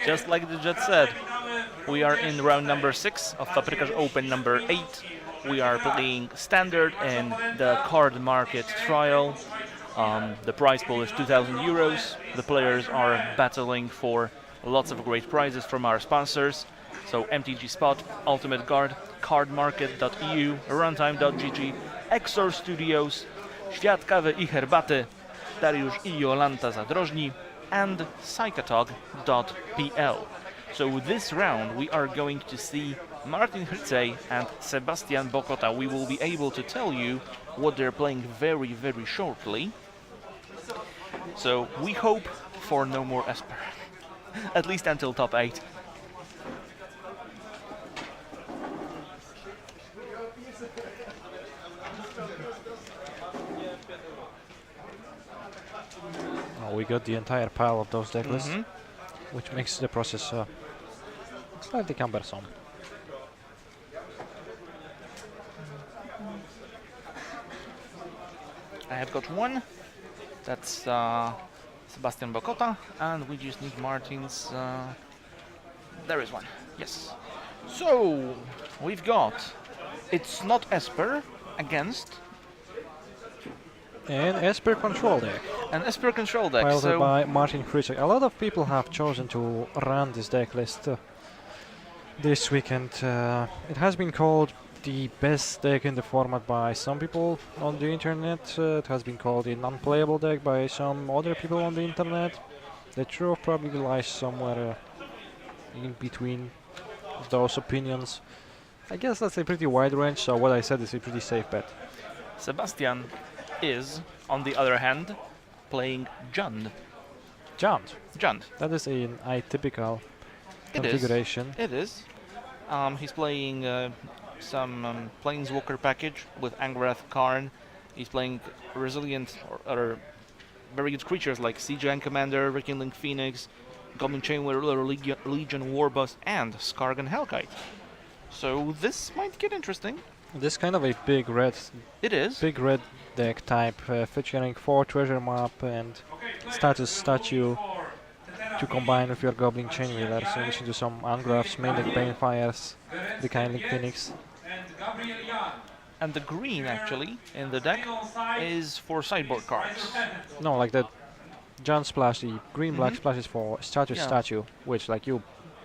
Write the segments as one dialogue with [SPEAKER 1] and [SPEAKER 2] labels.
[SPEAKER 1] Just like the Jet said, we are in round number 6 of Paprika's Open number 8. We are playing standard in the card market trial. The prize pool is 2,000 euros. The players are battling for lots of great prizes from our sponsors. So MTG Spot, Ultimate Guard, cardmarket.eu, runtime.gg, Exor Studios, Świat Kawy i Herbaty, Dariusz i Jolanta Zadrożni, and psychotog.pl. So this round we are going to see Martin Hrcej and Sebastian Bokota. We will be able to tell you what they're playing very, very shortly. So we hope for no more Esper, at least until top 8.
[SPEAKER 2] Oh, we got the entire pile of those deck lists, which makes the process slightly cumbersome.
[SPEAKER 1] I have got one. That's Sebastian Bokota, and we just need Martin's. There is one. Yes. So we've got. It's not Esper against
[SPEAKER 2] An Esper control deck,
[SPEAKER 1] an Esper control deck.
[SPEAKER 2] piloted
[SPEAKER 1] So
[SPEAKER 2] by Martin Hrcej. A lot of people have chosen to run this deck list this weekend. It has been called the best deck in the format by some people on the internet. It has been called an unplayable deck by some other people on the internet. The truth probably lies somewhere in between those opinions. I guess that's a pretty wide range, so what I said is a pretty safe bet.
[SPEAKER 1] Sebastian is, on the other hand, playing Jund.
[SPEAKER 2] Jund.
[SPEAKER 1] Jund.
[SPEAKER 2] That is an atypical
[SPEAKER 1] It is.
[SPEAKER 2] configuration.
[SPEAKER 1] It is. He's playing some Planeswalker package with Angrath Karn. He's playing resilient or very good creatures like Siege Gang Commander, Rekindling Phoenix, Goblin Chainwhirler, Legion Warbus, and Skargan Hellkite. So this might get interesting.
[SPEAKER 2] This kind of a big red deck type, featuring 4 treasure map and status statue to combine with your Goblin Chainwheeler. So in addition to some Angraths, main deck Banefires, the Kindling Phoenix.
[SPEAKER 1] And the green, actually, in the deck is for sideboard cards.
[SPEAKER 2] No, like that Jund splash, the green-black splash is for statue, which like you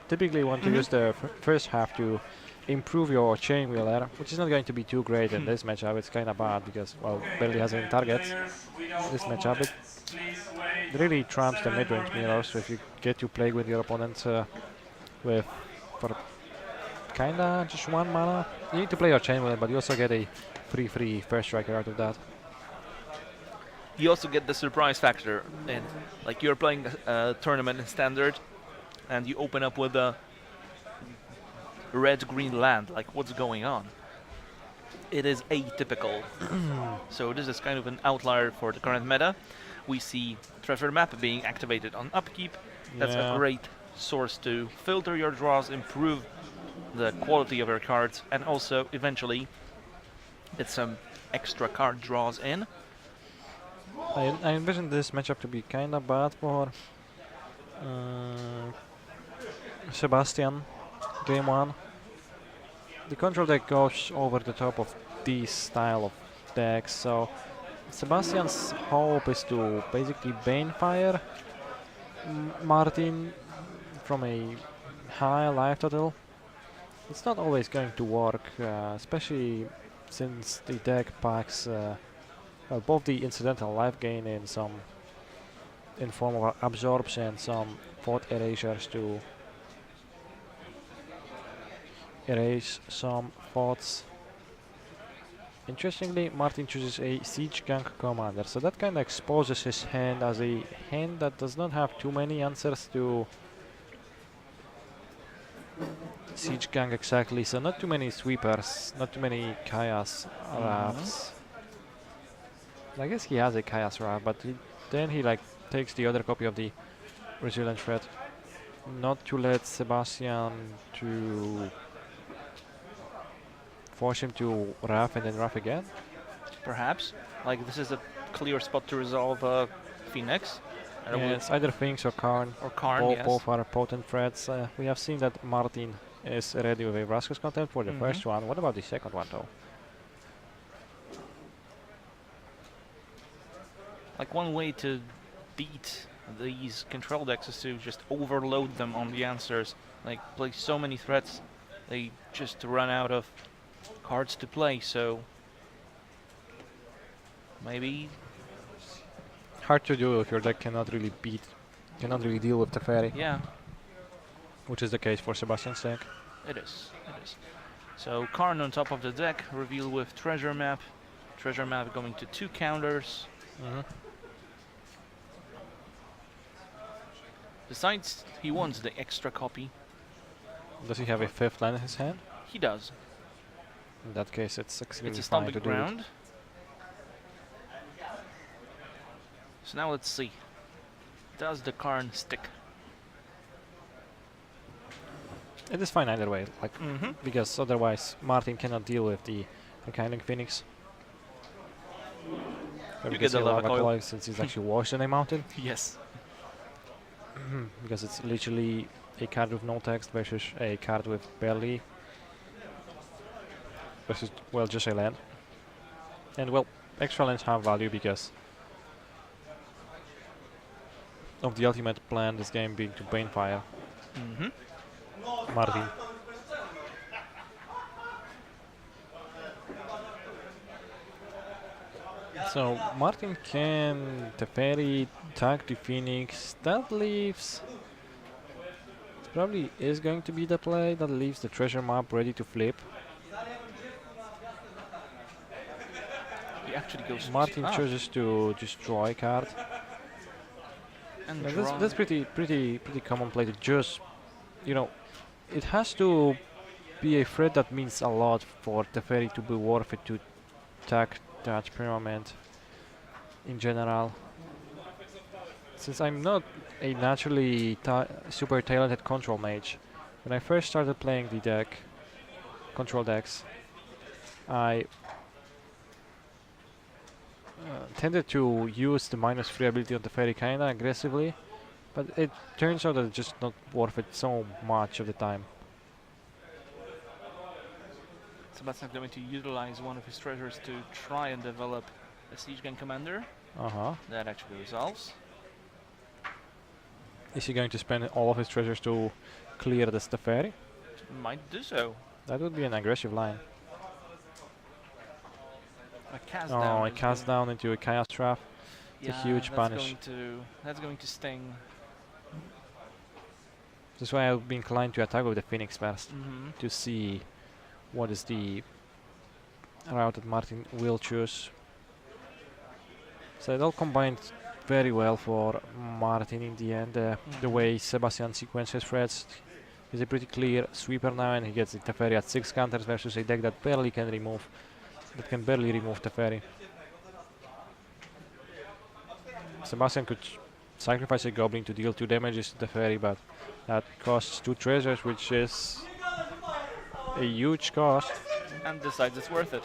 [SPEAKER 2] typically want to use the first half to improve your Chainwheeler, which is not going to be too great in this matchup. It's kind of bad because, well, barely has any targets. This matchup, it really trumps the mid-range mirrors. So if you get to play with your opponent with for kinda just 1 mana, you need to play your Chainwheeler, but you also get a free first striker out of that.
[SPEAKER 1] You also get the surprise factor in, like you're playing a tournament in standard, and you open up with a red-green land. Like, what's going on? It is atypical. So this is kind of an outlier for the current meta. We see treasure map being activated on upkeep. That's a great source to filter your draws, improve the quality of your cards, and also eventually get some extra card draws in.
[SPEAKER 2] I envision this matchup to be kinda bad for Sebastian, game 1. The control deck goes over the top of these style of decks, so Sebastian's hope is to basically Banefire Martin from a high life total. It's not always going to work, especially since the deck packs well, both the incidental life gain and some in form of absorbs and some thought erasures to erase some thoughts. Interestingly, Martin chooses a Siege Gang commander, so that kind of exposes his hand as a hand that does not have too many answers to Siege Gang exactly, so not too many sweepers, not too many Chaos Rafts. I guess he has a Chaos Raft, but then he like takes the other copy of the Resilient Threat. Not to let Sebastian to force him to Raft and then Raft again.
[SPEAKER 1] Perhaps. Like, this is a clear spot to resolve Phoenix.
[SPEAKER 2] Yes, either Finks or Karn.
[SPEAKER 1] Or Karn,
[SPEAKER 2] Both,
[SPEAKER 1] yes.
[SPEAKER 2] both are potent threats. We have seen that Martin is ready with a Vraska's content for the first one. What about the second one, though?
[SPEAKER 1] Like, one way to beat these control decks is to just overload them on the answers. Like, play so many threats, they just run out of cards to play, so maybe.
[SPEAKER 2] Hard to do if your deck cannot really deal with Teferi.
[SPEAKER 1] Yeah,
[SPEAKER 2] Which is the case for Sebastian's deck.
[SPEAKER 1] it is. It is. So Karn on top of the deck, reveal with treasure map. Treasure map going to 2 counters. Besides, he wants the extra copy.
[SPEAKER 2] Does he have a 5th land in his hand?
[SPEAKER 1] He does.
[SPEAKER 2] In that case, it's
[SPEAKER 1] It's
[SPEAKER 2] extremely
[SPEAKER 1] a
[SPEAKER 2] fine
[SPEAKER 1] stomping
[SPEAKER 2] to do it.
[SPEAKER 1] ground. So now let's see. Does the Karn stick?
[SPEAKER 2] It is fine either way, like because otherwise Martin cannot deal with the Arcane Phoenix.
[SPEAKER 1] You get the lava coil.
[SPEAKER 2] Since it's actually worse than a mountain.
[SPEAKER 1] Yes.
[SPEAKER 2] Because it's literally a card with no text versus a card with barely versus, well, just a land. And well, extra lands have value because of the ultimate plan this game being to Banefire Martin. So Martin can Teferi tag the Phoenix. That leaves, probably is going to be the play. That leaves the treasure map ready to flip.
[SPEAKER 1] He actually goes.
[SPEAKER 2] Martin chooses to destroy card.
[SPEAKER 1] And
[SPEAKER 2] Yeah, that's pretty common play to just, it has to be a threat that means a lot for Teferi to be worth it to tag that pyramid in general. Since I'm not a naturally super talented control mage, when I first started playing the deck, control decks, I tended to use the -3 ability on Teferi kinda aggressively, but it turns out that it's just not worth it so much of the time.
[SPEAKER 1] Sebastian's going to utilize one of his treasures to try and develop a Siege Gang Commander. That actually resolves.
[SPEAKER 2] Is he going to spend all of his treasures to clear the Teferi?
[SPEAKER 1] Might do so.
[SPEAKER 2] That would be an aggressive line.
[SPEAKER 1] A cast down.
[SPEAKER 2] A cast down into a Chaos Trap. It's a huge punish.
[SPEAKER 1] That's going to sting.
[SPEAKER 2] That's why I've been inclined to attack with the Phoenix first to see what is the route that Martin will choose. So it all combined very well for Martin in the end. The way Sebastian sequences threats is a pretty clear sweeper now, and he gets the Teferi at 6 counters versus a deck that can barely remove Teferi. Sebastian could sacrifice a Goblin to deal 2 damages to Teferi, but that costs 2 treasures, which is a huge cost.
[SPEAKER 1] And decides it's worth it.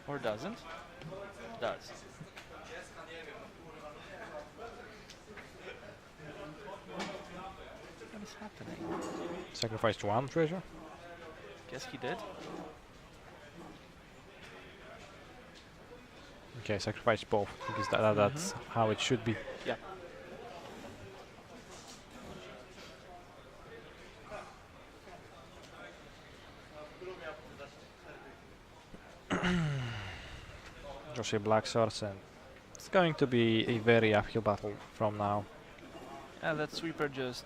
[SPEAKER 1] Or doesn't. Does. What is happening?
[SPEAKER 2] Sacrificed 1 treasure.
[SPEAKER 1] Guess he did.
[SPEAKER 2] Okay, sacrifice both, because that's how it should be.
[SPEAKER 1] Yeah.
[SPEAKER 2] Just a black source, and it's going to be a very uphill battle from now.
[SPEAKER 1] And that sweeper just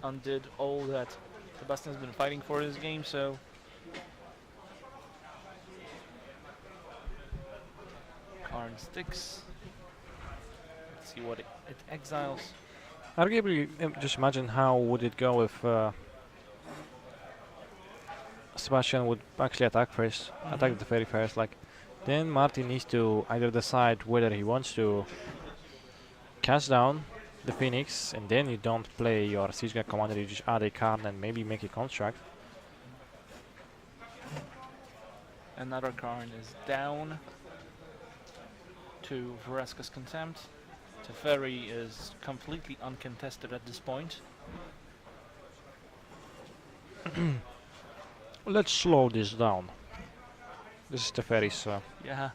[SPEAKER 1] undid all that Sebastian's been fighting for this game, so Karn sticks. Let's see what it exiles.
[SPEAKER 2] Arguably, just imagine how would it go if Sebastian would actually attack first, attack the very first. Like, then Martin needs to either decide whether he wants to cast down the Phoenix, and then you don't play your Siege Gang Commander, you just add a card and maybe make a construct.
[SPEAKER 1] Another Karn is down. to Vraska's Contempt. Teferi is completely uncontested at this point.
[SPEAKER 2] Let's slow this down. This is Teferi's
[SPEAKER 1] Yeah.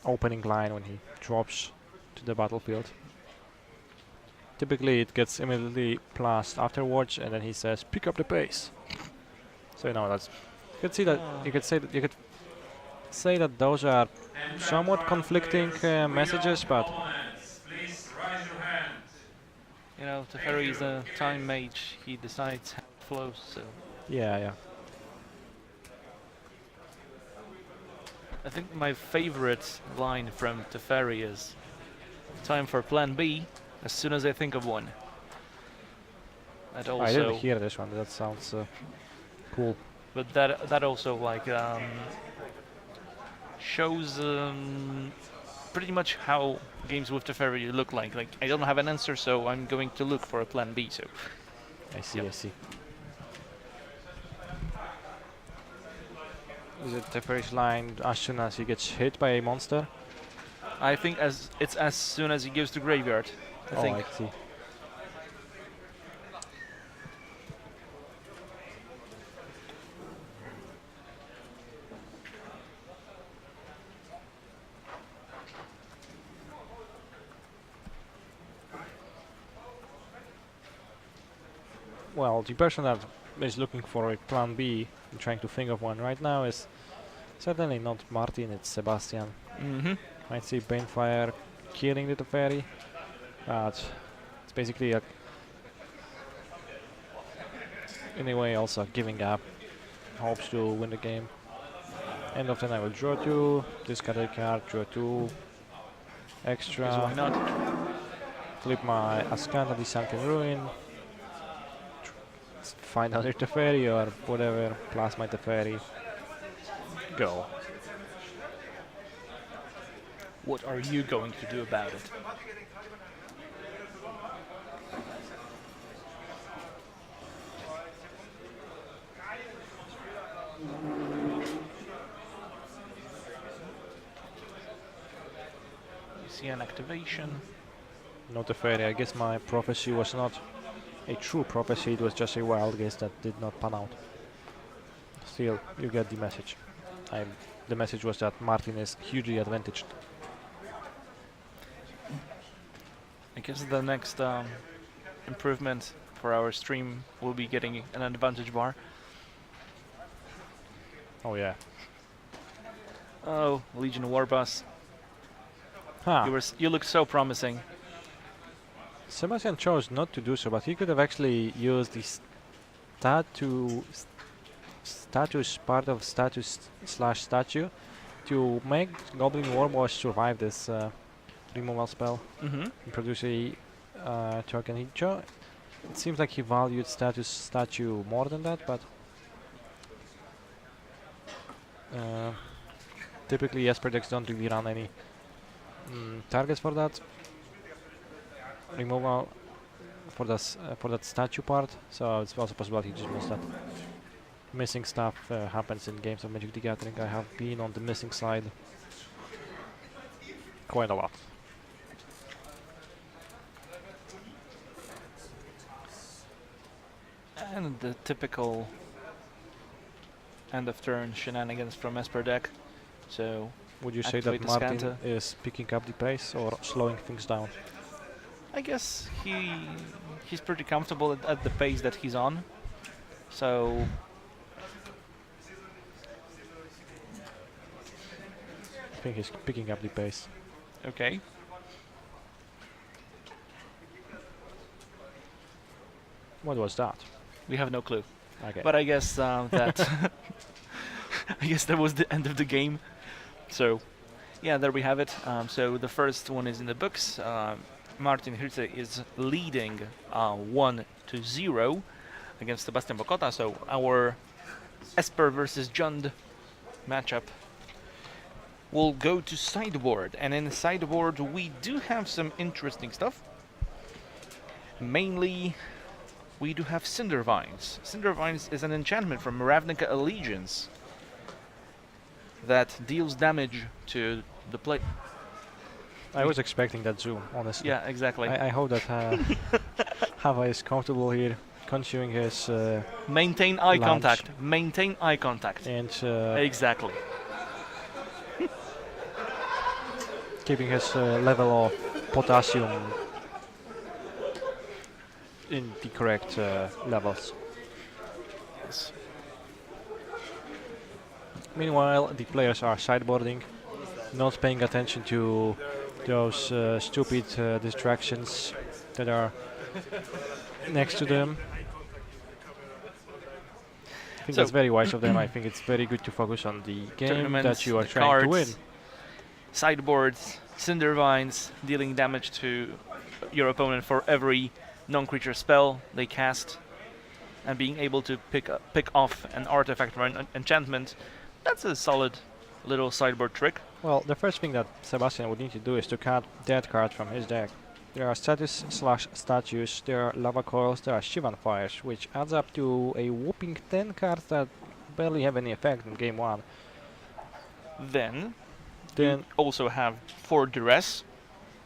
[SPEAKER 2] opening line when he drops to the battlefield. Typically it gets immediately plus afterwards, and then he says, pick up the pace. So that's, you could see that, you could say that those are somewhat conflicting messages, but
[SPEAKER 1] You know, Teferi is a time mage. He decides how it flows, so
[SPEAKER 2] yeah.
[SPEAKER 1] I think my favorite line from Teferi is time for plan B as soon as I think of one. That also,
[SPEAKER 2] I didn't hear this one. That sounds cool.
[SPEAKER 1] but that also like shows pretty much how games with Teferi look like. Like, I don't have an answer, so I'm going to look for a plan B. So
[SPEAKER 2] I see,
[SPEAKER 1] Yep.
[SPEAKER 2] I see. Is it the first line as soon as he gets hit by a monster?
[SPEAKER 1] I think it's as soon as he goes to graveyard. I think.
[SPEAKER 2] I see. Well, the person that is looking for a plan B and trying to think of one right now is certainly not Martin, it's Sebastian.
[SPEAKER 1] Mm-hmm.
[SPEAKER 2] Might see Banefire killing the Teferi, but it's basically in a way also giving up hopes to win the game. End of turn I will draw 2, discard a card, draw 2, extra,
[SPEAKER 1] Because why not?
[SPEAKER 2] flip my Ascanta, the Sunken Ruin, find another Teferi or whatever, plus my Teferi, go.
[SPEAKER 1] What are you going to do about it? You see an activation.
[SPEAKER 2] No Teferi, I guess my prophecy was not a true prophecy, it was just a wild guess that did not pan out. Still, you get the message. The message was that Martin is hugely advantaged.
[SPEAKER 1] I guess the next improvement for our stream will be getting an advantage bar.
[SPEAKER 2] Oh yeah.
[SPEAKER 1] Oh, Legion Warbus.
[SPEAKER 2] Huh.
[SPEAKER 1] You look so promising.
[SPEAKER 2] Sebastian chose not to do so, but he could have actually used the status part of status/statue to make Goblin Warboss survive this removal spell
[SPEAKER 1] Mm-hmm.
[SPEAKER 2] and produce a token. It seems like he valued status statue more than that, but typically Esper decks don't really run any targets for that removal for that statue part, so it's also possible he just missed that. Missing stuff happens in games of Magic the Gathering. I have been on the missing side quite a lot.
[SPEAKER 1] And the typical end of turn shenanigans from Esper deck. So
[SPEAKER 2] Would you say that
[SPEAKER 1] activate the
[SPEAKER 2] Martin
[SPEAKER 1] Scanta.
[SPEAKER 2] is picking up the pace or slowing things down?
[SPEAKER 1] I guess he's pretty comfortable at the pace that he's on. So
[SPEAKER 2] I think he's picking up the pace.
[SPEAKER 1] okay.
[SPEAKER 2] What was that?
[SPEAKER 1] We have no clue.
[SPEAKER 2] Okay.
[SPEAKER 1] But I guess that I guess that was the end of the game. So yeah, there we have it. So the first one is in the books. Martin Hirte is leading 1-0 against Sebastian Bokota. So our Esper versus Jund matchup will go to sideboard, and in the sideboard we do have some interesting stuff. Mainly, we do have Cinder Vines. Cinder Vines is an enchantment from Ravnica Allegiance that deals damage to the
[SPEAKER 2] I was expecting that zoom, honestly.
[SPEAKER 1] Yeah, exactly.
[SPEAKER 2] I hope that Hava is comfortable here, continuing his
[SPEAKER 1] Maintain eye
[SPEAKER 2] lunge.
[SPEAKER 1] contact. Maintain eye contact.
[SPEAKER 2] And
[SPEAKER 1] Exactly.
[SPEAKER 2] keeping his level of potassium in the correct levels.
[SPEAKER 1] Yes.
[SPEAKER 2] Meanwhile, the players are sideboarding, not paying attention to those stupid distractions that are next to them. I think
[SPEAKER 1] So
[SPEAKER 2] that's very wise of them. I think it's very good to focus on the game
[SPEAKER 1] tournaments,
[SPEAKER 2] that you are
[SPEAKER 1] the
[SPEAKER 2] trying to win.
[SPEAKER 1] cards, sideboards, cinder vines, dealing damage to your opponent for every non-creature spell they cast, and being able to pick off an artifact or an enchantment. That's a solid little sideboard trick.
[SPEAKER 2] Well, the first thing that Sebastian would need to do is to cut that card from his deck. There are statues, there are lava coils, there are Shivan fires, which adds up to a whopping 10 cards that barely have any effect in game 1.
[SPEAKER 1] Then you also have 4 duress.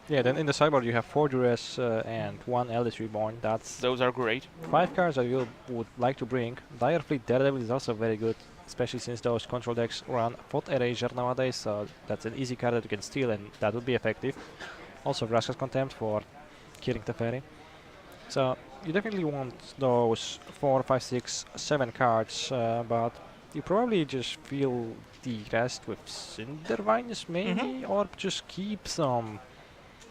[SPEAKER 2] Yeah, then in the sideboard you have 4 duress and 1 Eldest Reborn.
[SPEAKER 1] Those are great.
[SPEAKER 2] 5 cards that you would like to bring. Direfleet Daredevil is also very good, especially since those control decks run Thought Erasure nowadays, so that's an easy card that you can steal and that would be effective. Also Vraska's Contempt for killing Teferi. So you definitely want those 4, 5, 6, 7 cards, but you probably just fill the rest with Cinder Vines maybe, or just keep some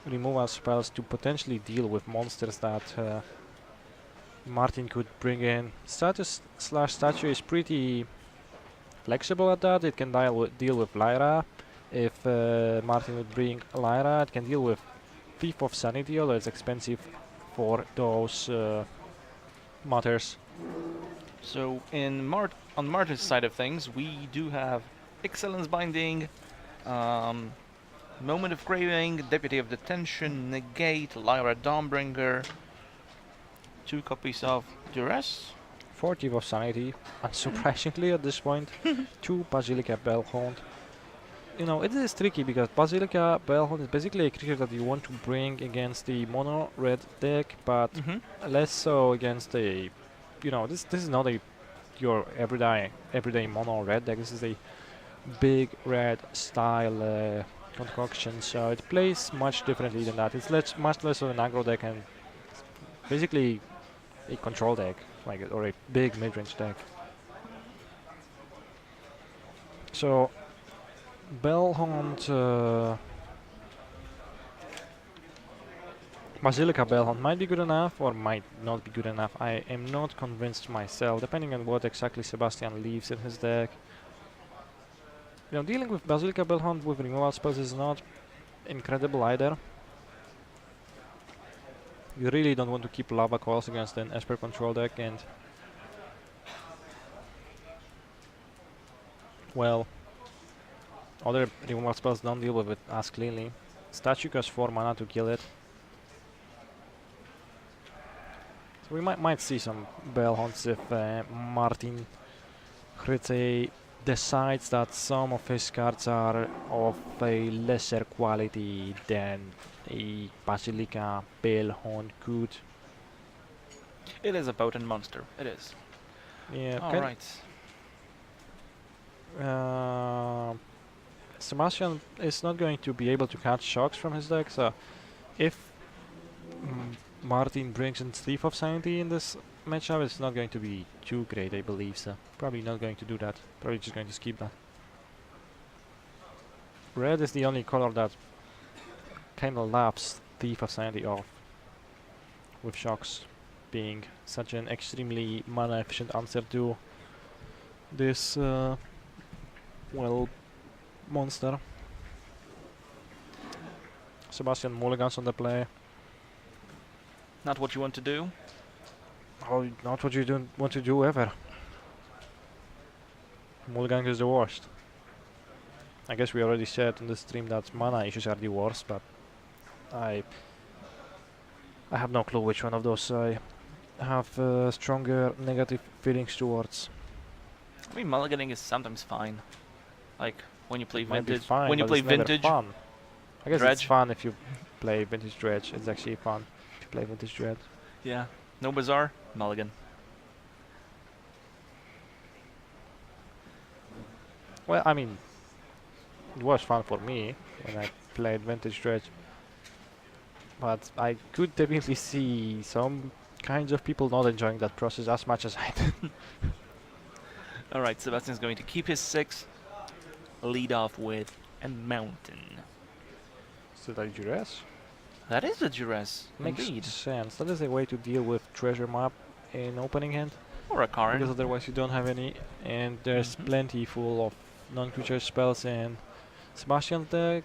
[SPEAKER 2] removal spells to potentially deal with monsters that Martin could bring in. Statue is pretty flexible at that. It can deal with Lyra. If Martin would bring Lyra, it can deal with Thief of Sanity, although it's expensive for those matters.
[SPEAKER 1] So on Martin's side of things, we do have Excellence Binding, Moment of Craving, Deputy of Detention, Negate, Lyra Dawnbringer, 2 copies of Duress,
[SPEAKER 2] 4 Thief of Sanity, unsurprisingly at this point, 2 Basilica Bellhound. You know, it is tricky because Basilica Bellhound is basically a creature that you want to bring against the mono red deck, but less so against the, you know, this is not your everyday mono red deck. This is a big red style concoction, so it plays much differently than that. It's much less of an aggro deck and basically a control deck, or a big mid-range deck. So Bellhound, Basilica Bellhound might be good enough or might not be good enough. I am not convinced myself, depending on what exactly Sebastian leaves in his deck. You know, dealing with Basilica Bellhound with removal spells is not incredible either. You really don't want to keep Lava Coils against an Esper control deck, and well, other removal spells don't deal with it as cleanly. Statue costs 4 mana to kill it. So we might see some Bellhounds if Martin Hritsey decides that some of his cards are of a lesser quality than a Basilica Bellhound could.
[SPEAKER 1] It is a potent monster. It is.
[SPEAKER 2] Yeah.
[SPEAKER 1] Alright.
[SPEAKER 2] Sebastian is not going to be able to catch shocks from his deck, so if Martin brings in Thief of Sanity in this matchup, it's not going to be too great, I believe, so probably not going to do that. Probably just going to skip that. Red is the only color that kind of laps Thief of Sanity off, with shocks being such an extremely mana efficient answer to this well, monster. Sebastian mulligans on the play.
[SPEAKER 1] Not what you want to do.
[SPEAKER 2] Oh, not what you don't want to do ever. Mulligan is the worst. I guess we already said in the stream that mana issues are the worst, but I have no clue which one of those I have stronger negative feelings towards.
[SPEAKER 1] I mean, mulliganing is sometimes fine. Like when you play
[SPEAKER 2] It might be
[SPEAKER 1] vintage.
[SPEAKER 2] fine,
[SPEAKER 1] When you
[SPEAKER 2] but
[SPEAKER 1] play
[SPEAKER 2] it's never
[SPEAKER 1] vintage.
[SPEAKER 2] fun. I guess it's
[SPEAKER 1] Dredge.
[SPEAKER 2] fun if you play Vintage Dredge. It's actually fun if you play Vintage Dredge.
[SPEAKER 1] Yeah. No Bazaar. Mulligan.
[SPEAKER 2] Well, I mean, it was fun for me when I played Vintage Dredge, but I could definitely see some kinds of people not enjoying that process as much as I did.
[SPEAKER 1] All right. Sebastian's going to keep his 6. Lead off with a mountain.
[SPEAKER 2] So that duress
[SPEAKER 1] That is a duress,
[SPEAKER 2] makes
[SPEAKER 1] indeed.
[SPEAKER 2] sense. That is a way to deal with treasure map in opening hand,
[SPEAKER 1] Or a
[SPEAKER 2] because
[SPEAKER 1] Karn.
[SPEAKER 2] otherwise you don't have any, and there's
[SPEAKER 1] Mhm.
[SPEAKER 2] plenty full of non-creature spells in Sebastian's deck,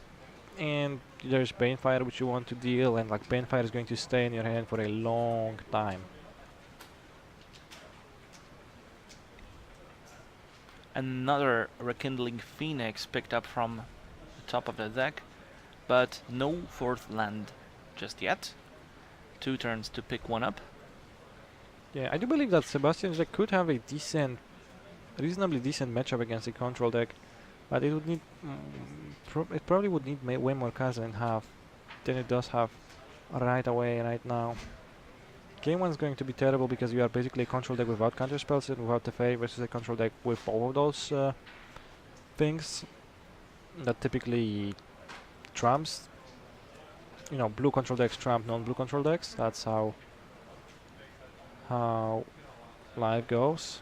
[SPEAKER 2] and there's Banefire which you want to deal, and like Banefire is going to stay in your hand for a long time.
[SPEAKER 1] Another Rekindling Phoenix picked up from the top of the deck, but no 4th land just yet. 2 turns to pick one up.
[SPEAKER 2] Yeah, I do believe that Sebastian's deck could have a reasonably decent matchup against a control deck, but it would need, it probably would need way more cards than it does have right away, right now. Game 1 is going to be terrible because you are basically a control deck without counter spells and without the fairy versus a control deck with all of those things that typically trumps. You know, blue control decks trump non-blue control decks. That's how life goes.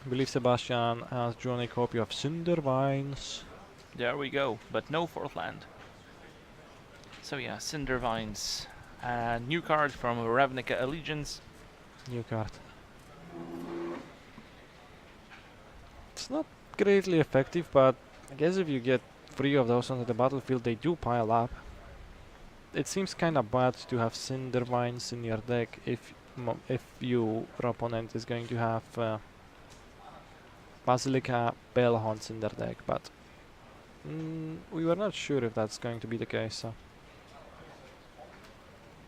[SPEAKER 2] I believe Sebastian has drawn a copy of Cinder Vines.
[SPEAKER 1] There we go, but no 4th land. So yeah, Cinder Vines. New card from Ravnica Allegiance.
[SPEAKER 2] New card. It's not greatly effective, but I guess if you get 3 of those onto the battlefield, they do pile up. It seems kinda bad to have Cinder Vines in your deck if your opponent is going to have Basilica Bell Haunts in their deck, but we were not sure if that's going to be the case, so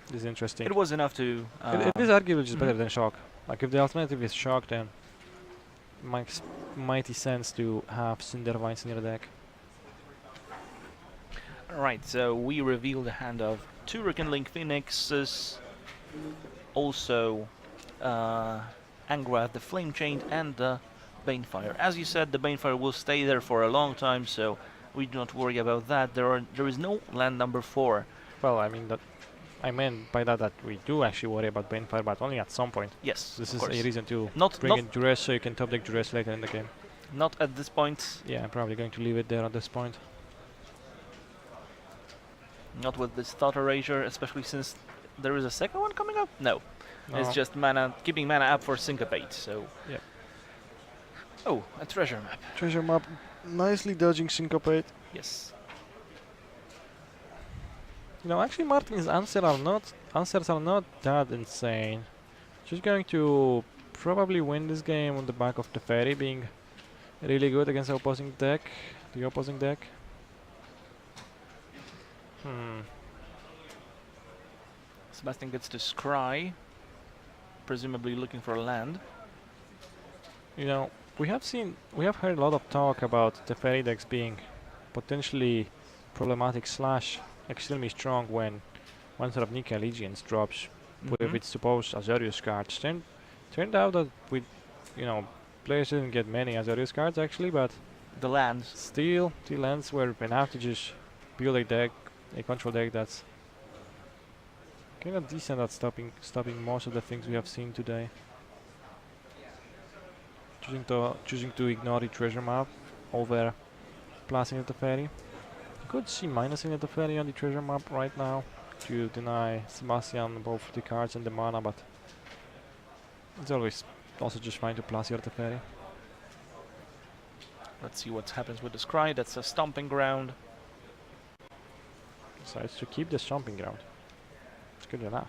[SPEAKER 2] this is interesting.
[SPEAKER 1] It was enough to.
[SPEAKER 2] It is arguably just better
[SPEAKER 1] Mhm.
[SPEAKER 2] than Shock. Like, if the alternative is Shock, then it makes mighty sense to have Cinder Vines in your deck.
[SPEAKER 1] Alright, so we reveal the hand of 2 Rekindling Phoenixes, also Angra the Flame Chained, and the Banefire. As you said, the Banefire will stay there for a long time, so we do not worry about that. There is no land number 4.
[SPEAKER 2] Well, I mean, I meant by that we do actually worry about Banefire, but only at some point.
[SPEAKER 1] Yes,
[SPEAKER 2] This
[SPEAKER 1] of
[SPEAKER 2] is
[SPEAKER 1] course.
[SPEAKER 2] a reason to
[SPEAKER 1] Not
[SPEAKER 2] bring in Duress so you can top deck Duress later in the game.
[SPEAKER 1] not at this point.
[SPEAKER 2] Yeah, I'm probably going to leave it there at this point.
[SPEAKER 1] Not with this Thought Erasure, especially since there is a second one coming up. No,
[SPEAKER 2] No.
[SPEAKER 1] it's just mana, keeping mana up for Syncopate. So.
[SPEAKER 2] Yep.
[SPEAKER 1] Oh, a treasure map.
[SPEAKER 2] Treasure map, nicely dodging Syncopate.
[SPEAKER 1] Yes.
[SPEAKER 2] You know, actually, Martin's answers are not that insane. She's going to probably win this game on the back of the fairy being really good against the opposing deck.
[SPEAKER 1] Sebastian gets to scry, presumably looking for land.
[SPEAKER 2] You know, we have heard a lot of talk about the fairy decks being potentially problematic / extremely strong when one sort of Nika Legions drops with its supposed Azorius cards. Turned out that players didn't get many Azorius cards actually, but
[SPEAKER 1] The lands.
[SPEAKER 2] still, the lands were enough to just build a control deck that's kind of decent at stopping most of the things we have seen today. Choosing to ignore the treasure map over plusing at the fairy. You could see minusing at the fairy on the treasure map right now to deny Sebastian both the cards and the mana, but it's always also just fine to plus here at the fairy.
[SPEAKER 1] Let's see what happens with the scry. That's a stomping ground.
[SPEAKER 2] Decides to keep the stomping ground. It's good enough.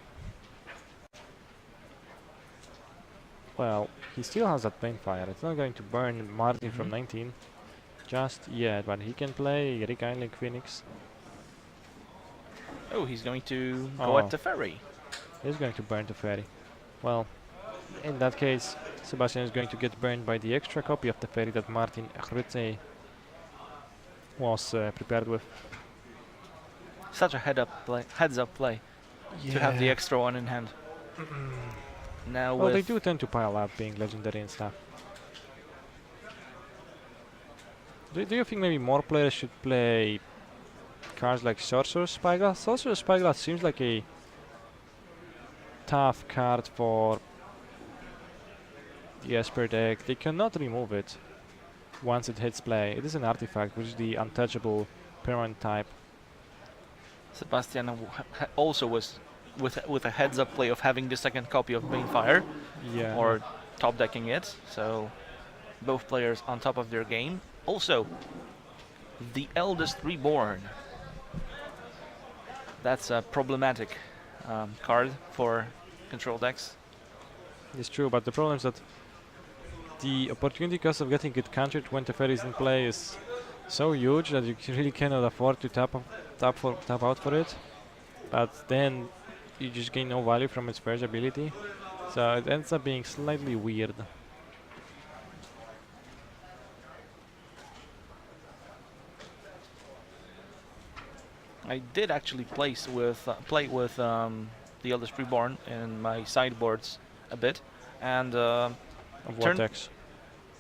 [SPEAKER 2] Well, he still has that Banefire. It's not going to burn Martin from 19 just yet, but he can play Rekindling Phoenix.
[SPEAKER 1] Oh, he's going to go
[SPEAKER 2] Oh.
[SPEAKER 1] at the ferry.
[SPEAKER 2] He's going to burn the fairy. Well, in that case, Sebastian is going to get burned by the extra copy of the fairy that Martin Hrutze was prepared with.
[SPEAKER 1] Such a heads up play to have the extra one in hand. Now
[SPEAKER 2] Well, they
[SPEAKER 1] with
[SPEAKER 2] do tend to pile up, being legendary and stuff. Do you think maybe more players should play cards like Sorcerer's Spyglass? Sorcerer's Spyglass seems like a tough card for the Esper deck. They cannot remove it once it hits play. It is an artifact, which is the untouchable permanent type.
[SPEAKER 1] Sebastian also was with a heads up play of having the second copy of Banefire
[SPEAKER 2] Yeah.
[SPEAKER 1] or top decking it. So both players on top of their game. Also, the Eldest Reborn. That's a problematic card for control decks.
[SPEAKER 2] It's true, but the problem is that the opportunity cost of getting it countered when Teferi is in play is so huge that you really cannot afford to tap out for it. But then you just gain no value from its first ability, so it ends up being slightly weird.
[SPEAKER 1] I did actually play with the Eldest Reborn in my sideboards a bit, and
[SPEAKER 2] Of
[SPEAKER 1] Turn-
[SPEAKER 2] Vortex.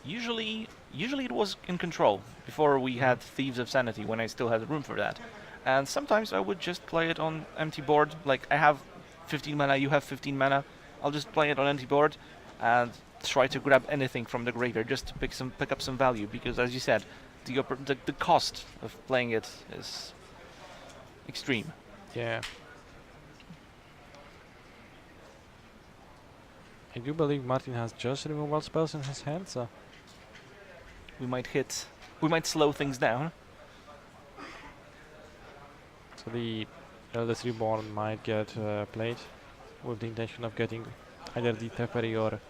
[SPEAKER 1] usually it was in control before we had Thieves of Sanity when I still had room for that. And sometimes I would just play it on empty board. Like I have 15 mana, you have 15 mana. I'll just play it on empty board and try to grab anything from the graveyard just to pick up some value. Because as you said, the cost of playing it is extreme.
[SPEAKER 2] Yeah. I do believe Martin has just removal spells in his hand, so
[SPEAKER 1] We might slow things down.
[SPEAKER 2] so the Eldest Reborn might get played with the intention of getting either the Teferi or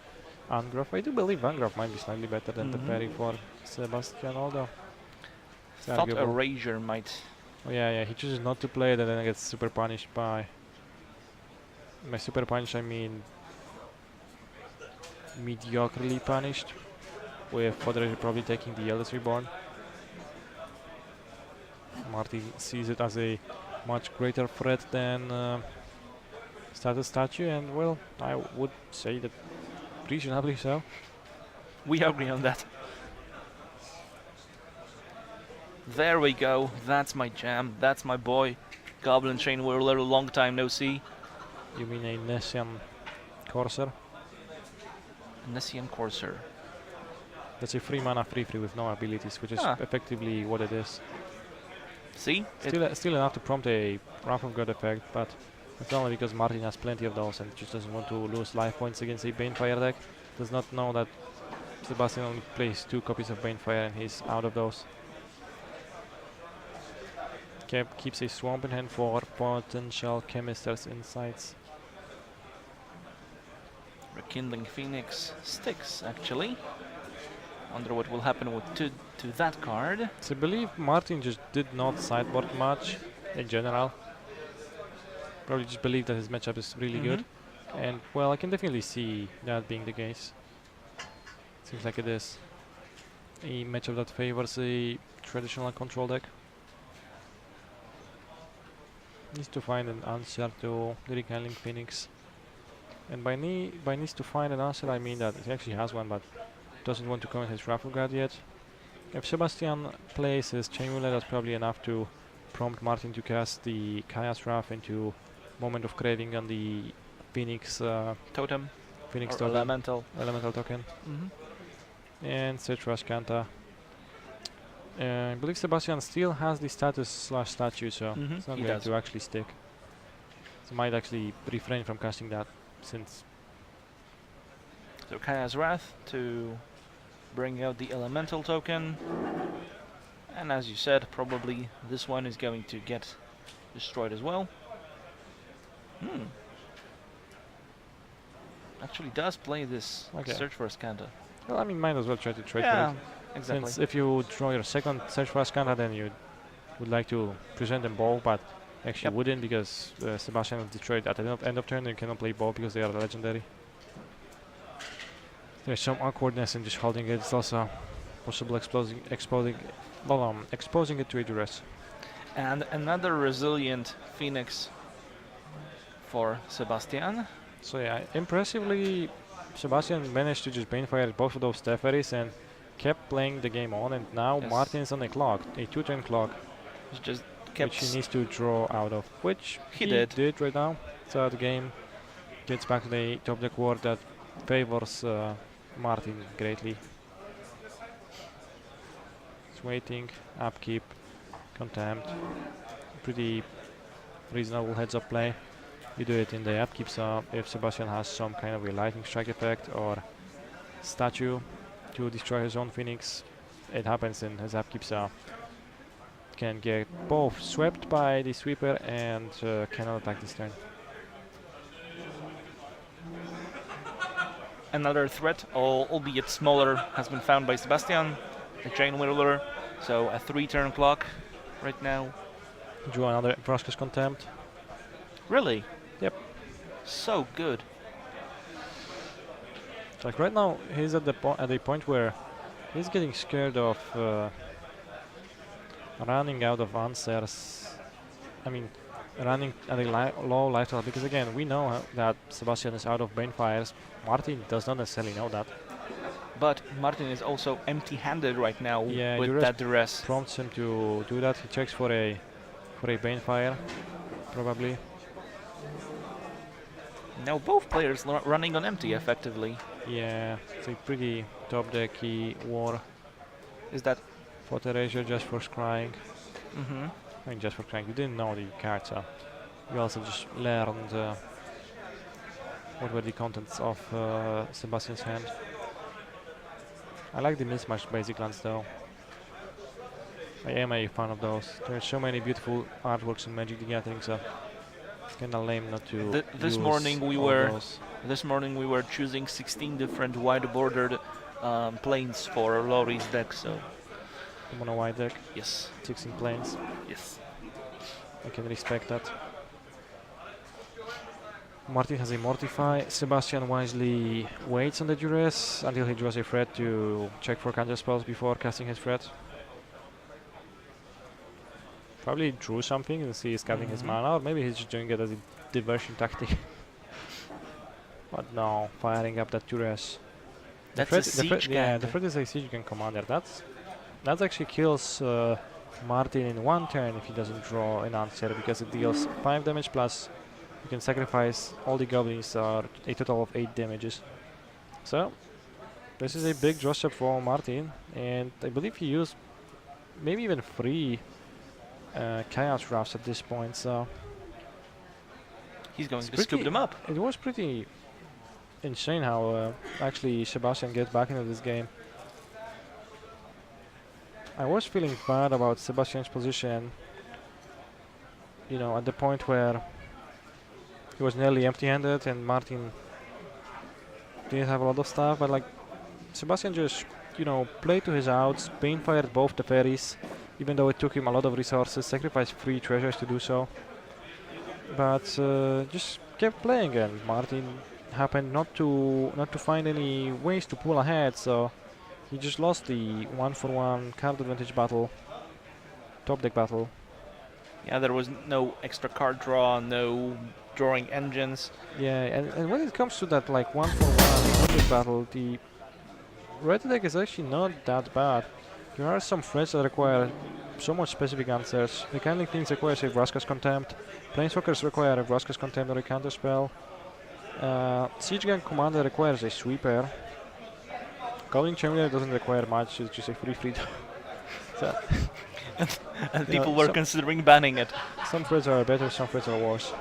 [SPEAKER 2] Angraf. I do believe Angraf might be slightly better than Teferi for Sebastian, although it's
[SPEAKER 1] Thought
[SPEAKER 2] arguable.
[SPEAKER 1] Erasure might.
[SPEAKER 2] Oh yeah, he chooses not to play it and then gets super punished by... By super punish I mean mediocrely punished, with Fodder probably taking the Eldest Reborn. Martin sees it as a much greater threat than Status Statue, and well, I would say that reasonably so.
[SPEAKER 1] We agree on that. There we go. That's my jam. That's my boy. Goblin Chain Whirler, long time no see.
[SPEAKER 2] You mean a Nessian Corsair?
[SPEAKER 1] Nessian Corsair.
[SPEAKER 2] That's a 3 mana 3/3 with no abilities, which is effectively what it is.
[SPEAKER 1] See?
[SPEAKER 2] Still enough to prompt a Wrath of God effect, but it's only because Martin has plenty of those and just doesn't want to lose life points against a Banefire deck. Does not know that Sebastian only plays 2 copies of Banefire and he's out of those. Keeps a Swamp in hand for potential Chemister's Insights.
[SPEAKER 1] Rekindling Phoenix sticks, actually. Wonder what will happen to that card.
[SPEAKER 2] So I believe Martin just did not sideboard much in general. Probably just believed that his matchup is really good. And well, I can definitely see that being the case. Seems like it is a matchup that favors a traditional control deck. Needs to find an answer to the Rekindling Phoenix. And by needs to find an answer, I mean that he actually has one, but doesn't want to commit his Wrath of God yet. If Sebastian plays his Chain Wheeler, that's probably enough to prompt Martin to cast the Kaya's Wrath into Moment of Craving on the Phoenix
[SPEAKER 1] Totem.
[SPEAKER 2] Phoenix
[SPEAKER 1] Or
[SPEAKER 2] token,
[SPEAKER 1] elemental.
[SPEAKER 2] token. And search Rashkanta. I believe Sebastian still has the status/statue, so it's not
[SPEAKER 1] He
[SPEAKER 2] going
[SPEAKER 1] does.
[SPEAKER 2] to actually stick. So might actually refrain from casting that, since
[SPEAKER 1] So Kaya's Wrath to bring out the elemental token. And as you said, probably this one is going to get destroyed as well. Actually does play this search for Skanda.
[SPEAKER 2] well, I mean, might as well try to trade for
[SPEAKER 1] Yeah,
[SPEAKER 2] it.
[SPEAKER 1] exactly.
[SPEAKER 2] Since if you draw your second search for Skanda, then you would like to present them both, but actually wouldn't, because Sebastian will destroy it at the end of turn. You cannot play both because they are legendary. There's some awkwardness in just holding it. It's also possible exploding Well, exposing it to a duress.
[SPEAKER 1] And another resilient Phoenix for Sebastian.
[SPEAKER 2] So yeah, impressively, Sebastian managed to just brainfire both of those Teferis and kept playing the game on. And now
[SPEAKER 1] Yes.
[SPEAKER 2] Martin's on a clock, a 2-turn clock,
[SPEAKER 1] He just
[SPEAKER 2] which he needs to draw out of, which
[SPEAKER 1] He did.
[SPEAKER 2] right now. So the game gets back to the top deck war that favors Martin greatly. It's waiting, upkeep, contempt, pretty reasonable heads up play. You do it in the upkeep, so if Sebastian has some kind of a lightning strike effect or statue to destroy his own Phoenix, it happens in his upkeep, so can get both swept by the sweeper and cannot attack this turn.
[SPEAKER 1] Another threat, albeit smaller, has been found by Sebastian, the Chain Whirler. So a 3-turn clock right now.
[SPEAKER 2] Draw another Vraska's Contempt.
[SPEAKER 1] Really?
[SPEAKER 2] Yep.
[SPEAKER 1] So good.
[SPEAKER 2] Like right now, he's at the point where he's getting scared of running out of answers. I mean, running at a low life total, because again, we know that Sebastian is out of Brainfires. Martin does not necessarily know that.
[SPEAKER 1] But Martin is also empty-handed right now
[SPEAKER 2] Yeah,
[SPEAKER 1] with that duress.
[SPEAKER 2] Prompts him to do that. He checks for a Banefire, probably.
[SPEAKER 1] Now both players running on empty, effectively.
[SPEAKER 2] Yeah, it's a pretty top decky war.
[SPEAKER 1] Is that?
[SPEAKER 2] For Teresia, just for scrying.
[SPEAKER 1] Mm-hmm.
[SPEAKER 2] I mean, just for scrying. You didn't know the card, so you also just learned what were the contents of Sebastian's hand. I like the mismatched basic lands though. I am a fan of those. There are so many beautiful artworks in Magic the Gathering, so it's kinda lame not to
[SPEAKER 1] this morning we were choosing 16 different wide bordered planes for Laurie's deck, so
[SPEAKER 2] the mono white deck.
[SPEAKER 1] yes.
[SPEAKER 2] 16 planes.
[SPEAKER 1] Yes.
[SPEAKER 2] I can respect that. Martin has a Mortify. Sebastian wisely waits on the duress until he draws a threat to check for counter spells before casting his threat. Probably drew something and see he's cutting his mana, or maybe he's just doing it as a diversion tactic. But no, firing up that duress.
[SPEAKER 1] That's a siege
[SPEAKER 2] yeah, the threat is a siege gang commander. That actually kills Martin in one turn if he doesn't draw an answer, because it deals 5 damage plus you can sacrifice all the goblins, or a total of 8 damages. So this is a big draw step for Martin, and I believe he used maybe even 3 Chaos Rafts at this point, so
[SPEAKER 1] he's going to scoop them up.
[SPEAKER 2] It was pretty insane how actually Sebastian gets back into this game. I was feeling bad about Sebastian's position, you know, at the point where he was nearly empty-handed and Martin didn't have a lot of stuff, but like Sebastian just, you know, played to his outs, Banefired both the fairies, even though it took him a lot of resources, sacrificed 3 treasures to do so, but just kept playing, and Martin happened not to find any ways to pull ahead, so he just lost the 1-for-1 card advantage battle, top deck battle.
[SPEAKER 1] Yeah, there was no extra card draw, no drawing engines.
[SPEAKER 2] Yeah, and when it comes to that like 1-for-1 top deck battle, the red deck is actually not that bad. There are some threats that require somewhat specific answers. The Kindling Things requires a Vraska's Contempt. Planeswalkers require a Vraska's Contempt or a counterspell. Siege Gang Commander requires a Sweeper. Goblin Champion doesn't require much, it's just a free so
[SPEAKER 1] and people were considering banning it.
[SPEAKER 2] Some threats are better, some threats are worse.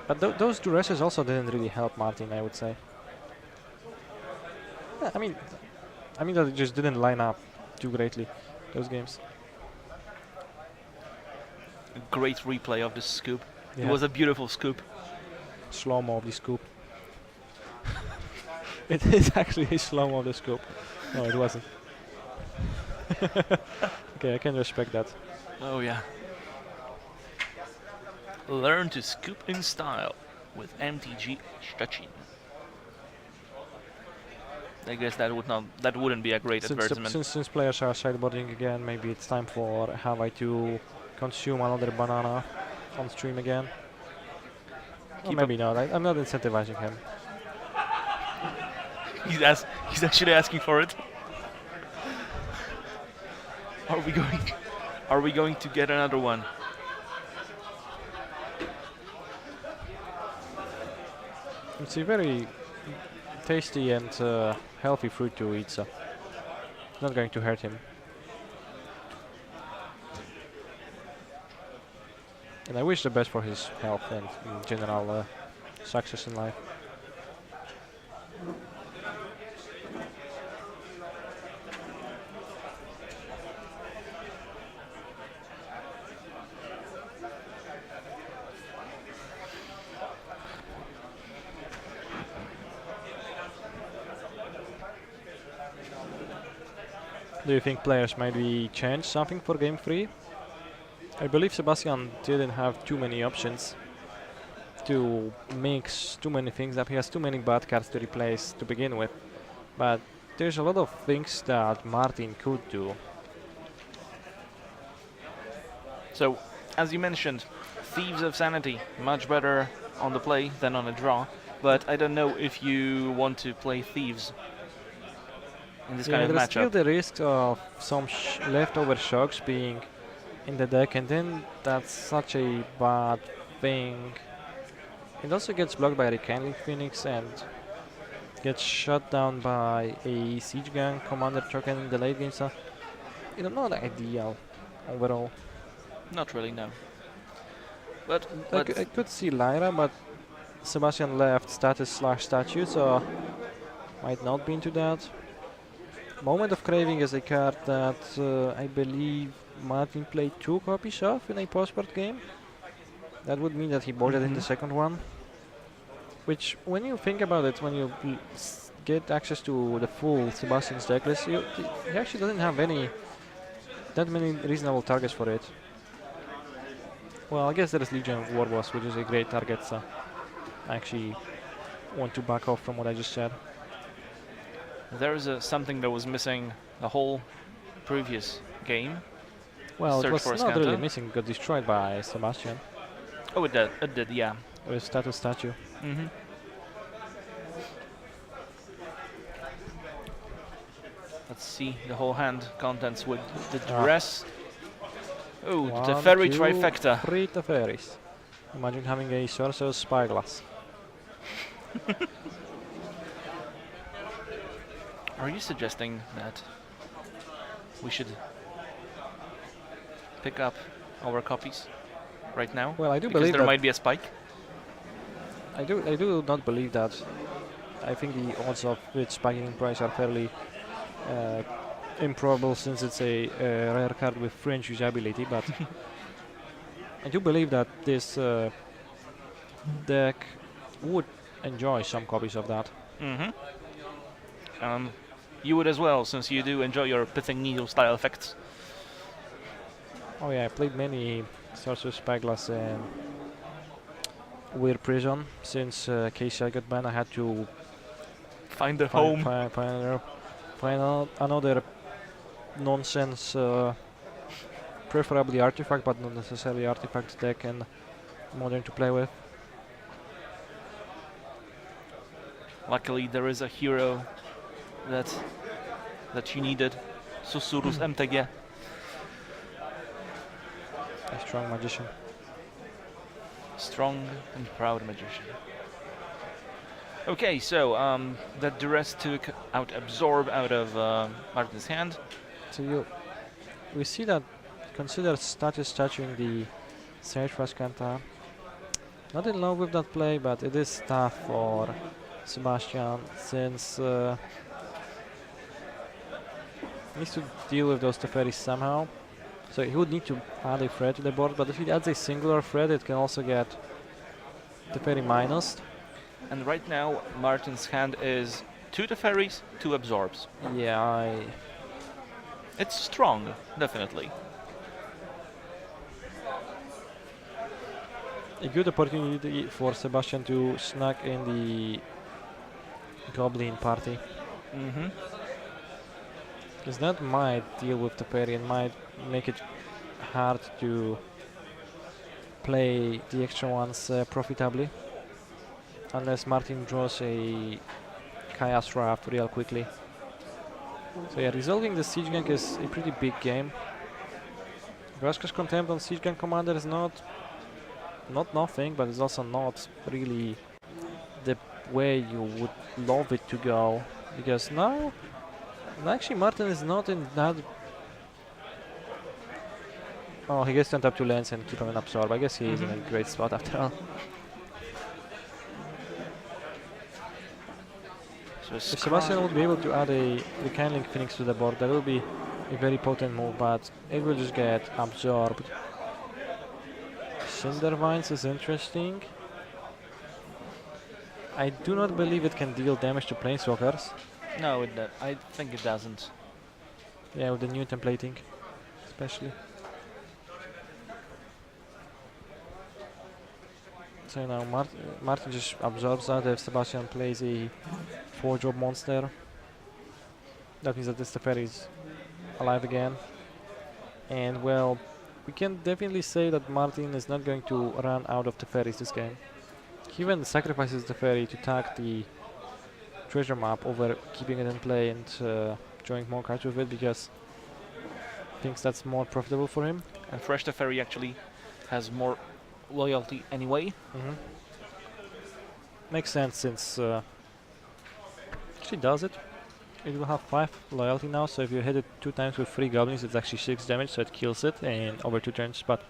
[SPEAKER 2] But those duresses also didn't really help Martin, I would say. Yeah, I mean that it just didn't line up too greatly, those games.
[SPEAKER 1] A great replay of the scoop.
[SPEAKER 2] Yeah.
[SPEAKER 1] It was a beautiful scoop.
[SPEAKER 2] Slow-mo of the scoop. It is actually a slow-mo of the scoop. No, it wasn't. Okay, I can respect that.
[SPEAKER 1] Oh yeah. Learn to scoop in style with MTG Szczecin. I guess that wouldn't be a great advertisement.
[SPEAKER 2] Since players are sideboarding again, maybe it's time for Hawaii to consume another banana on stream again. Or
[SPEAKER 1] Keep
[SPEAKER 2] maybe not. I'm not incentivizing him.
[SPEAKER 1] He's actually asking for it. Are we going? Are we going to get another one?
[SPEAKER 2] It's a very tasty and healthy fruit to eat, so it's not going to hurt him. And I wish the best for his health and in general success in life. Do you think players maybe change something for game 3? I believe Sebastian didn't have too many options to mix too many things up. He has too many bad cards to replace to begin with. But there's a lot of things that Martin could do.
[SPEAKER 1] So, as you mentioned, Thieves of Sanity, much better on the play than on a draw. But I don't know if you want to play Thieves in this kind of
[SPEAKER 2] there's still
[SPEAKER 1] matchup.
[SPEAKER 2] the risk of some leftover shocks being in the deck, and then that's such a bad thing. It also gets blocked by Rekindling Phoenix and gets shut down by a Siege Gang Commander token in the late game, so not ideal overall.
[SPEAKER 1] Not really, no. But
[SPEAKER 2] I could see Lyra, but Sebastian left status/statue, so might not be into that. Moment of Craving is a card that I believe Martin played 2 copies of in a postport game. That would mean that he boarded in the second one. Which, when you think about it, when you get access to the full Sebastian's decklist, he actually doesn't have that many reasonable targets for it. Well, I guess there is Legion of Warboss, which is a great target, so I actually want to back off from what I just said.
[SPEAKER 1] there's something that was missing the whole previous game.
[SPEAKER 2] Well,
[SPEAKER 1] Search
[SPEAKER 2] it was
[SPEAKER 1] for a
[SPEAKER 2] not really
[SPEAKER 1] Scanter.
[SPEAKER 2] missing, got destroyed by Sebastian
[SPEAKER 1] Oh, it did. It did, yeah.
[SPEAKER 2] with status statue.
[SPEAKER 1] Mm-hmm. Let's see the whole hand contents with the dress. Oh, the
[SPEAKER 2] 1,
[SPEAKER 1] Teferi
[SPEAKER 2] 2,
[SPEAKER 1] trifecta.
[SPEAKER 2] 3 Teferis. Imagine having a Sorcerer's Spyglass.
[SPEAKER 1] Are you suggesting that we should pick up our copies right now?
[SPEAKER 2] Well, I do
[SPEAKER 1] Because
[SPEAKER 2] believe
[SPEAKER 1] there
[SPEAKER 2] that.
[SPEAKER 1] might be a spike.
[SPEAKER 2] I do not believe that. I think the odds of it spiking in price are fairly improbable, since it's a rare card with fringe usability, but I do believe that this deck would enjoy some copies of that.
[SPEAKER 1] Mm-hmm. You would as well, since you do enjoy your Pithing Needle style effects.
[SPEAKER 2] Oh yeah, I played many Sorcerer's Spyglass and Weird Prison. Since KCI got banned, I had to
[SPEAKER 1] Find the
[SPEAKER 2] find,
[SPEAKER 1] home.
[SPEAKER 2] find another nonsense, preferably artifact, but not necessarily artifact deck and modern to play with.
[SPEAKER 1] Luckily, there is a hero that you needed. Susurrus MTG.
[SPEAKER 2] A strong magician.
[SPEAKER 1] Strong and proud magician. Okay, so that Duress took out Absorb out of Martin's hand.
[SPEAKER 2] So we see that consider status statuing the Sage Frascanta. Not in love with that play, but it is tough for Sebastian, since he needs to deal with those Teferis somehow. So he would need to add a threat to the board, but if he adds a singular threat, it can also get Teferi minus.
[SPEAKER 1] And right now, Martin's hand is 2 Teferis, 2 Absorbs.
[SPEAKER 2] Yeah,
[SPEAKER 1] It's strong, definitely.
[SPEAKER 2] a good opportunity for Sebastian to snag in the Goblin party.
[SPEAKER 1] Mm-hmm.
[SPEAKER 2] Because that might deal with the parry and might make it hard to play the extra ones profitably. Unless Martin draws a Chaos Raft real quickly. So yeah, resolving the Siege Gank is a pretty big game. Vraska's Contempt on Siege Gank Commander is not nothing, but it's also not really the way you would love it to go. Because now, actually Martin is not in that... Oh, he gets turned up 2 lands and keep him an absorb. I guess he is in a great spot after all.
[SPEAKER 1] So
[SPEAKER 2] If Sebastian would be able to add a Recandling Phoenix to the board, that will be a very potent move, but it will just get absorbed. Cinder Vines is interesting. I do not believe it can deal damage to Planeswalkers.
[SPEAKER 1] No, I think it doesn't.
[SPEAKER 2] Yeah, with the new templating, especially. So now Martin just absorbs that if Sebastian plays a 4-drop monster. That means that this Teferi is alive again. And well, we can definitely say that Martin is not going to run out of Teferis this game. He even sacrifices Teferi to tag the treasure map over keeping it in play and drawing more cards with it because he thinks that's more profitable for him.
[SPEAKER 1] And Fresh Teferi actually has more loyalty anyway.
[SPEAKER 2] Makes sense since actually does it. It will have 5 loyalty now, so if you hit it 2 times with 3 goblins, it's actually 6 damage, so it kills it in over 2 turns. But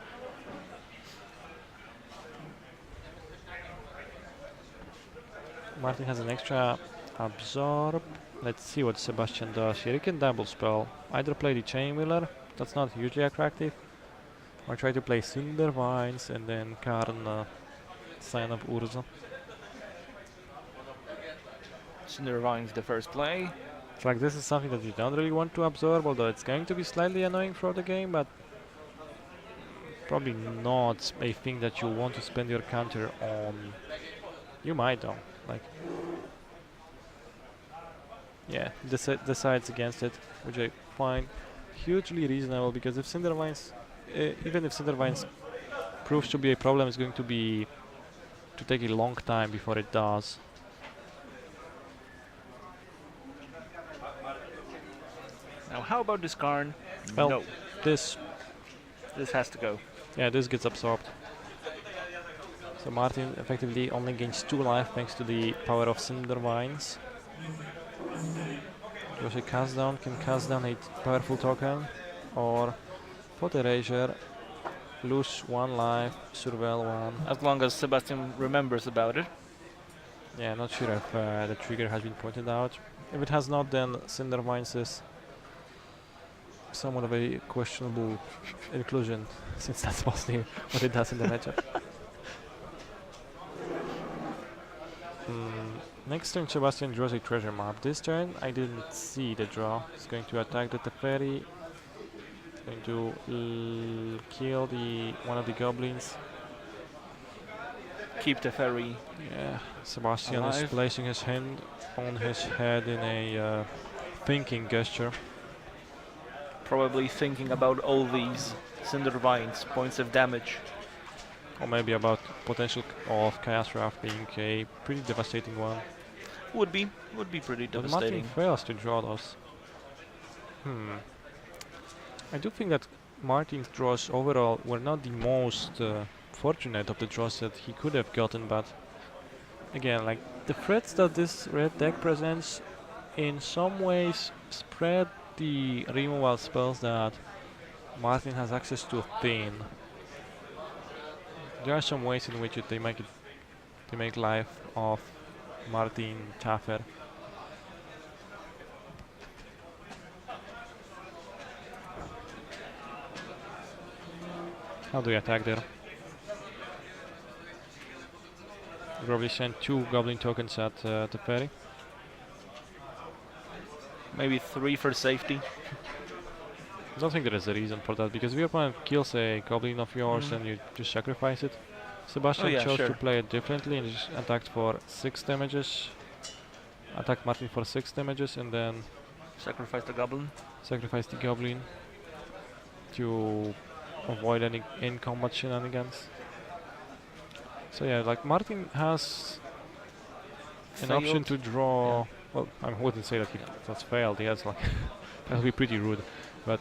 [SPEAKER 2] Martin has an extra absorb. Let's see what Sebastian does here. He can double spell. Either play the Chain Wheeler, that's not hugely attractive, or try to play Cinder Vines and then Karn Sign of Urza.
[SPEAKER 1] Cinder Vines the first play.
[SPEAKER 2] It's like this is something that you don't really want to absorb, although it's going to be slightly annoying throughout the game, but probably not a thing that you want to spend your counter on. You might though, like... Yeah, decides against it, which I find hugely reasonable, because if Cinder Vines, even if Cinder Vines proves to be a problem, it's going to take a long time before it does.
[SPEAKER 1] Now, how about this Karn?
[SPEAKER 2] Well,
[SPEAKER 1] no.
[SPEAKER 2] This
[SPEAKER 1] has to go.
[SPEAKER 2] Yeah, this gets absorbed. So Martin effectively only gains 2 life thanks to the power of Cinder Vines. Because a cast down can cast down a powerful token, or for the Erasure, lose 1 life, surveil 1.
[SPEAKER 1] As long as Sebastian remembers about it.
[SPEAKER 2] Yeah, not sure if the trigger has been pointed out. If it has not, then Cinder Vines is somewhat of a questionable inclusion, since that's mostly what it does in the matchup. Next turn Sebastian draws a treasure map. This turn I didn't see the draw. He's going to attack the Teferi. Going to kill one of the goblins.
[SPEAKER 1] Keep Teferi.
[SPEAKER 2] Yeah, Sebastian
[SPEAKER 1] alive.
[SPEAKER 2] is placing his hand on his head in a thinking gesture.
[SPEAKER 1] Probably thinking about all these Cinder Vines, points of damage.
[SPEAKER 2] Or maybe about potential of Chaos Raft being a pretty devastating one.
[SPEAKER 1] Would be pretty
[SPEAKER 2] But Martin
[SPEAKER 1] devastating.
[SPEAKER 2] fails to draw those. I do think that Martin's draws overall were not the most fortunate of the draws that he could have gotten, but again, like, the threats that this red deck presents in some ways spread the removal spells that Martin has access to thin. There are some ways in which they make life of Martin tougher. How do you attack there? Probably send 2 goblin tokens at the ferry.
[SPEAKER 1] Maybe 3 for safety.
[SPEAKER 2] I don't think there is a reason for that, because if your opponent kills a goblin of yours and you just sacrifice it. Sebastian chose to play it differently and just attacked for 6 damages. attack Martin for 6 damages and then
[SPEAKER 1] Sacrifice the goblin.
[SPEAKER 2] sacrifice the goblin to avoid any in-combat shenanigans. So yeah, like Martin has an option to draw.
[SPEAKER 1] Yeah.
[SPEAKER 2] Well, I wouldn't say that he that's failed. He has like that would be pretty rude, but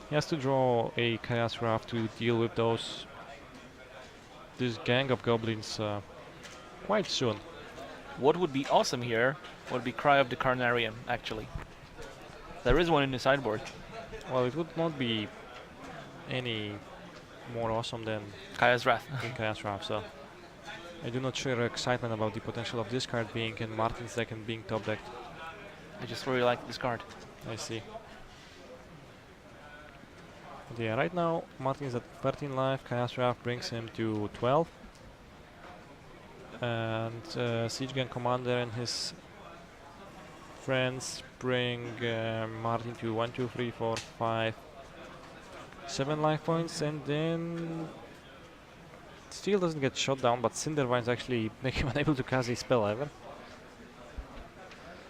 [SPEAKER 2] he has to draw a Chaos Raft to deal with this gang of goblins quite soon.
[SPEAKER 1] What would be awesome here would be Cry of the Carnarium, actually. There is one in the sideboard.
[SPEAKER 2] Well, it would not be any more awesome than
[SPEAKER 1] Kaya's Wrath.
[SPEAKER 2] Chaos Raft, so I do not share excitement about the potential of this card being in Martin's deck and being top decked.
[SPEAKER 1] I just really like this card.
[SPEAKER 2] I see. But yeah, right now Martin's at 13 life, Chaos Raft brings him to 12. And Siege Gang Commander and his friends bring Martin to 1, 2, 3, 4, 5, 7 life points, and then Steel doesn't get shot down, but Cinder Vines actually make him unable to cast a spell ever.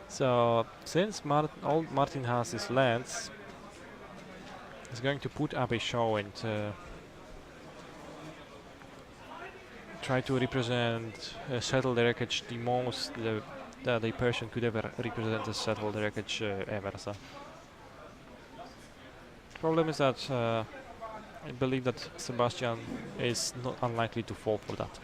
[SPEAKER 2] So since all Martin has is lands, he's going to put up a show and try to represent Settle the Wreckage the most that a person could ever represent a Settle the Wreckage ever. So problem is that I believe that Sebastian is not unlikely to fall for that.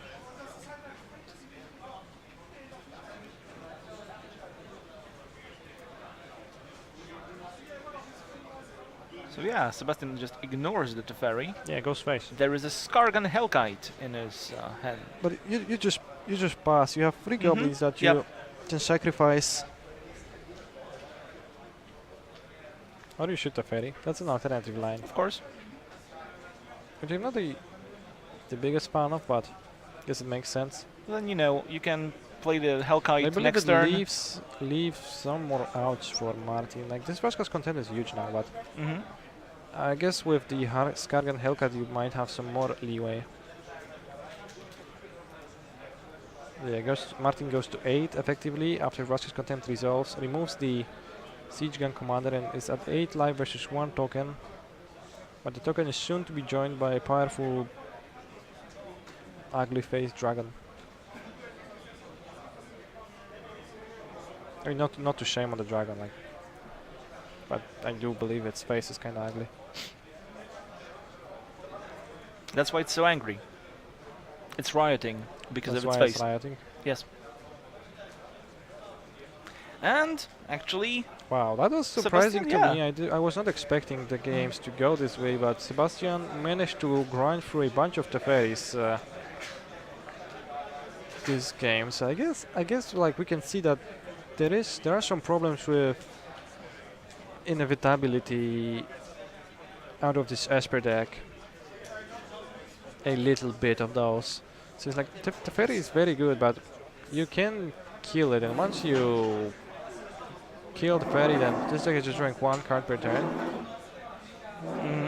[SPEAKER 1] So yeah, Sebastian just ignores the Teferi.
[SPEAKER 2] Yeah, goes face.
[SPEAKER 1] There is a Skargan Hellkite in his hand.
[SPEAKER 2] But you just pass. You have 3 goblins that you
[SPEAKER 1] Yep.
[SPEAKER 2] can sacrifice. Or you shoot a fairy. That's an alternative line.
[SPEAKER 1] Of course.
[SPEAKER 2] Which I'm not the biggest fan of, but I guess it makes sense.
[SPEAKER 1] Then you know you can play the
[SPEAKER 2] I
[SPEAKER 1] Hellkite
[SPEAKER 2] believe
[SPEAKER 1] next
[SPEAKER 2] it
[SPEAKER 1] turn.
[SPEAKER 2] leave some more outs for Martin. Like this Vasquez content is huge now, but
[SPEAKER 1] Mhm.
[SPEAKER 2] I guess with the Skargan Hellcat you might have some more leeway. Yeah, Martin goes to 8 effectively after Vasquez contempt resolves, removes the Siege Gun Commander and is at 8 life versus 1 token. But the token is soon to be joined by a powerful ugly faced dragon. I mean, not to shame on the dragon, like, but I do believe its face is kind of ugly.
[SPEAKER 1] That's why it's so angry. It's rioting because
[SPEAKER 2] That's
[SPEAKER 1] of its
[SPEAKER 2] why
[SPEAKER 1] face.
[SPEAKER 2] it's rioting.
[SPEAKER 1] Yes. And actually,
[SPEAKER 2] Wow, that was surprising to
[SPEAKER 1] Sebastian,
[SPEAKER 2] me. I was not expecting the games to go this way, but Sebastian managed to grind through a bunch of Teferis these games. I guess like we can see that there are some problems with inevitability out of this Esper deck. A little bit of those. So it's like Teferi is very good, but you can kill it, and once you kill the Teferi, then this deck is just drawing 1 card per turn.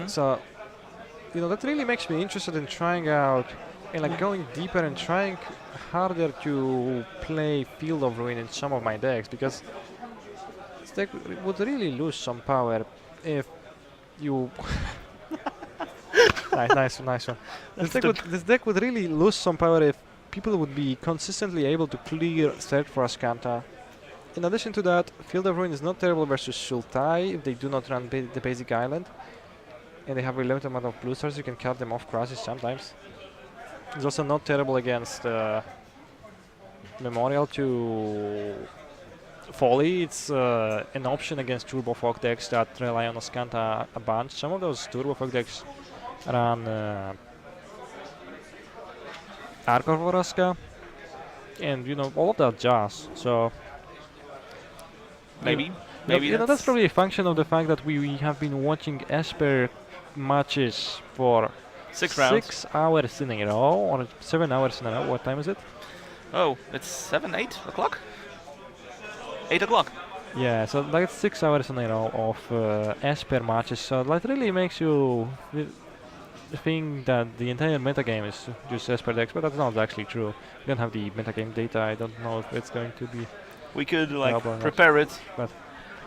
[SPEAKER 2] So, you know, that really makes me interested in trying out and like going deeper and trying harder to play Field of Ruin in some of my decks, because this deck would really lose some power if you nice one. This deck would really lose some power if people would be consistently able to clear third for Ascanta. In addition to that, Field of Ruin is not terrible versus Sultai if they do not run the basic island, and they have a limited amount of blue stars. You can cut them off crashes sometimes. It's also not terrible against Memorial to Folly. It's an option against Turbo Fog decks that rely on Ascanta a bunch. Some of those Turbo Fog decks run Arcor Voraska, and you know, all of that jazz. So
[SPEAKER 1] maybe
[SPEAKER 2] you know, that's probably a function of the fact that we have been watching Esper matches for
[SPEAKER 1] 6 rounds.
[SPEAKER 2] 6 hours in a row, or 7 hours in a row. What time is it?
[SPEAKER 1] Oh, it's 7, 8 o'clock? 8 o'clock.
[SPEAKER 2] Yeah, so like 6 hours in a row of Esper matches. So that really makes you think that the entire metagame is just Esper decks, but that's not actually true. We don't have the metagame data. I don't know if it's going to be
[SPEAKER 1] We could like
[SPEAKER 2] viable or not.
[SPEAKER 1] prepare it,
[SPEAKER 2] But-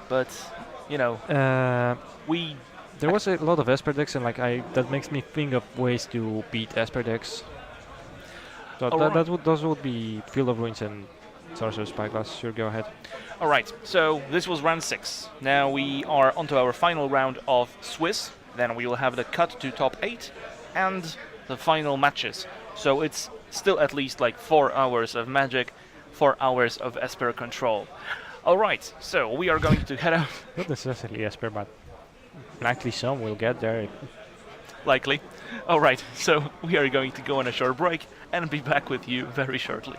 [SPEAKER 1] but you know, we
[SPEAKER 2] There was a lot of Esper decks, and like that makes me think of ways to beat Esper decks. So
[SPEAKER 1] Alright.
[SPEAKER 2] those would be Field of Ruins and Sorcerer's Spyglass. Sure, go ahead.
[SPEAKER 1] All right, so this was round 6. Now we are onto our final round of Swiss. Then we will have the cut to top 8 and the final matches. So it's still at least like 4 hours of Magic, 4 hours of Esper control. All right, so we are going to head out.
[SPEAKER 2] Not necessarily Esper, but likely some will get there.
[SPEAKER 1] Likely. All right, so we are going to go on a short break and be back with you very shortly.